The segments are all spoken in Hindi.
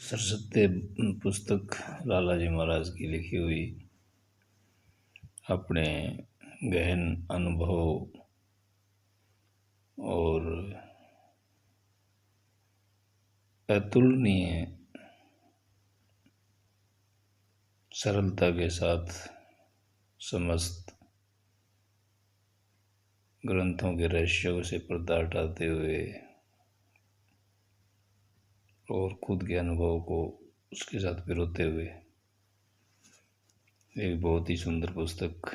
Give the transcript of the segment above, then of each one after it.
सरस्वती पुस्तक लाला जी महाराज की लिखी हुई अपने गहन अनुभव और अतुलनीय सरलता के साथ समस्त ग्रंथों के रहस्यों से पर्दा हटाते हुए और खुद के अनुभव को उसके साथ पिरोते हुए एक बहुत ही सुंदर पुस्तक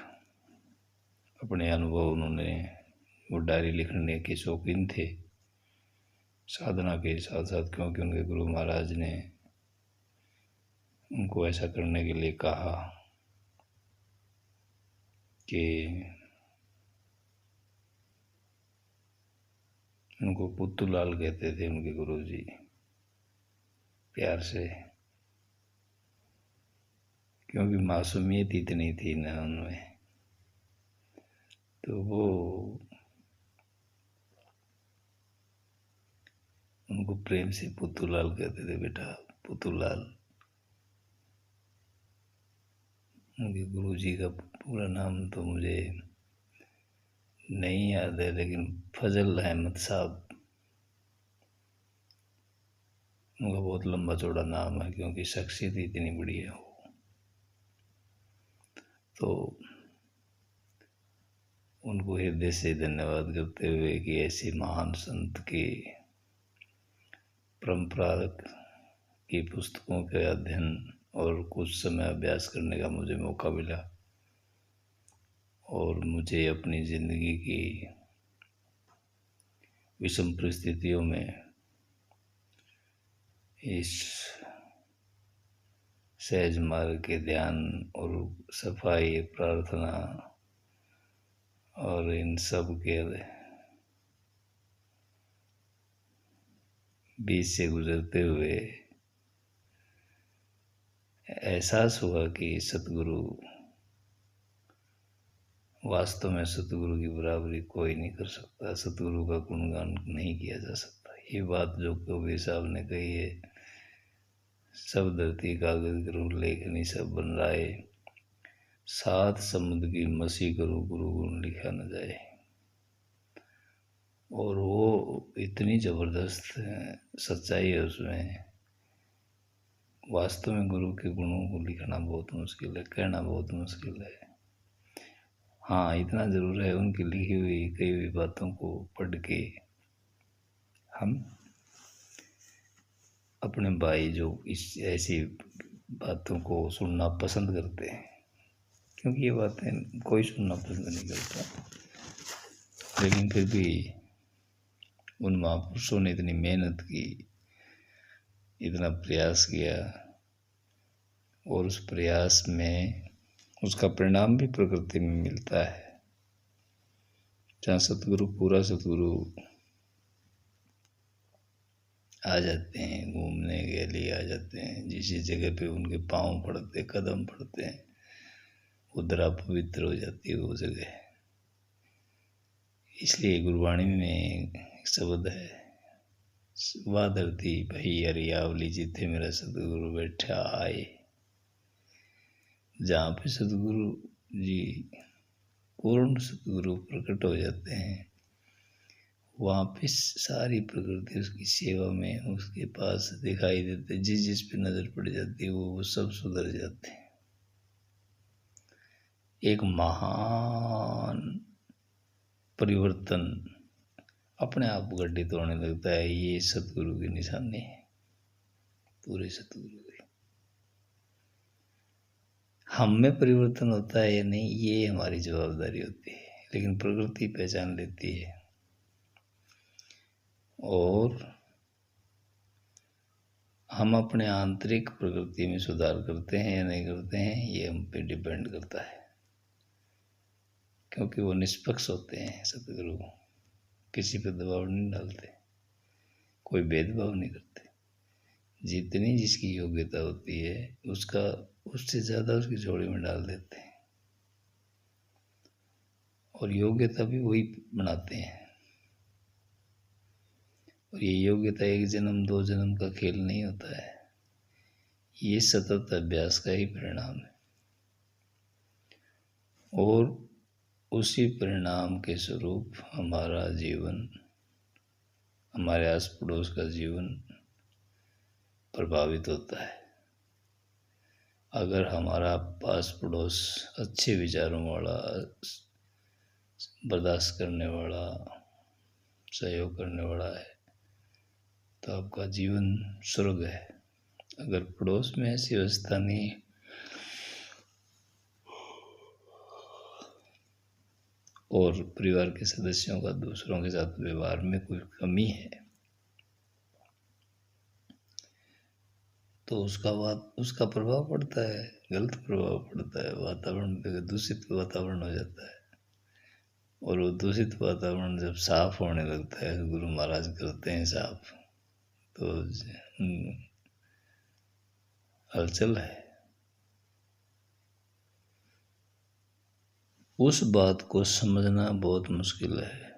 अपने अनुभव उन्होंने वो डायरी लिखने के शौकीन थे साधना के साथ साथ, क्योंकि उनके गुरु महाराज ने उनको ऐसा करने के लिए कहा कि उनको पुत्तूलाल कहते थे उनके गुरुजी प्यार से, क्योंकि मासूमियत इतनी थी न उनमें। तो वो उनको प्रेम से पुत्तूलाल कहते थे, बेटा पुत्तूलाल। उनके गुरुजी का पूरा नाम तो मुझे नहीं याद है, लेकिन फजल अहमद साहब उनका बहुत लंबा चौड़ा नाम है, क्योंकि शख्सियत इतनी बड़ी है वो। तो उनको हृदय से धन्यवाद करते हुए कि ऐसे महान संत की परंपरा की पुस्तकों के अध्ययन और कुछ समय अभ्यास करने का मुझे मौका मिला और मुझे अपनी ज़िंदगी की विषम परिस्थितियों में इस सहज मार्ग के ध्यान और सफाई प्रार्थना और इन सब के बीच से गुजरते हुए एहसास हुआ कि सतगुरु वास्तव में सतगुरु की बराबरी कोई नहीं कर सकता, सतगुरु का गुणगान नहीं किया जा सकता। ये बात जो कबीर साहब ने कही है, सब धरती कागज करूँ लेखनी सब बन रहा, सात समुद्र की मसी करूँ गुरु गुण लिखा न जाए। और वो इतनी ज़बरदस्त सच्चाई है उसमें। वास्तव में गुरु के गुणों को लिखना बहुत मुश्किल है, कहना बहुत मुश्किल है। हाँ, इतना ज़रूर है, उनकी लिखी हुई कई हुई बातों को पढ़ के हम अपने भाई जो इस ऐसी बातों को सुनना पसंद करते हैं, क्योंकि ये बातें कोई सुनना पसंद नहीं करता, लेकिन फिर भी उन महापुरुषों ने इतनी मेहनत की, इतना प्रयास किया और उस प्रयास में उसका परिणाम भी प्रकृति में मिलता है। जहाँ सतगुरु पूरा सतगुरु आ जाते हैं, घूमने के लिए आ जाते हैं, जिस जगह पे उनके पाँव पड़ते कदम पड़ते हैं उधर पवित्र हो जाती है वो जगह। इसलिए गुरबाणी में एक शब्द है, वाह धरती भई हरियावली जिथे मेरा सतगुरु बैठा आए। जहाँ पे सतगुरु जी पूर्ण सतगुरु प्रकट हो जाते हैं, वहाँ पे सारी प्रकृति उसकी सेवा में उसके पास दिखाई देते, जिस जिस पे नज़र पड़ जाती है वो सब सुधर जाते हैं। एक महान परिवर्तन अपने आप घटित होने लगता है। ये सतगुरु की निशानी है, पूरे सतगुरु की। हम में परिवर्तन होता है या नहीं, ये हमारी जवाबदारी होती है, लेकिन प्रकृति पहचान लेती है और हम अपने आंतरिक प्रकृति में सुधार करते हैं या नहीं करते हैं, ये हम पे डिपेंड करता है, क्योंकि वो निष्पक्ष होते हैं। सतगुरु किसी पे दबाव नहीं डालते, कोई भेदभाव नहीं करते। जितनी जिसकी योग्यता होती है उसका उससे ज़्यादा उसकी झोली में डाल देते हैं, और योग्यता भी वही बनाते हैं। और ये योग्यता एक जन्म दो जन्म का खेल नहीं होता है, ये सतत अभ्यास का ही परिणाम है और उसी परिणाम के स्वरूप हमारा जीवन, हमारे आस पड़ोस का जीवन प्रभावित होता है। अगर हमारा पास पड़ोस अच्छे विचारों वाला, बर्दाश्त करने वाला, सहयोग करने वाला है तो आपका जीवन स्वर्ग है। अगर पड़ोस में ऐसी व्यवस्था नहीं है और परिवार के सदस्यों का दूसरों के साथ व्यवहार में कोई कमी है तो उसका प्रभाव पड़ता है, गलत प्रभाव पड़ता है। वातावरण पे दूषित वातावरण हो जाता है और वो दूषित वातावरण जब साफ होने लगता है, गुरु महाराज करते हैं साफ, तो हलचल है। उस बात को समझना बहुत मुश्किल है।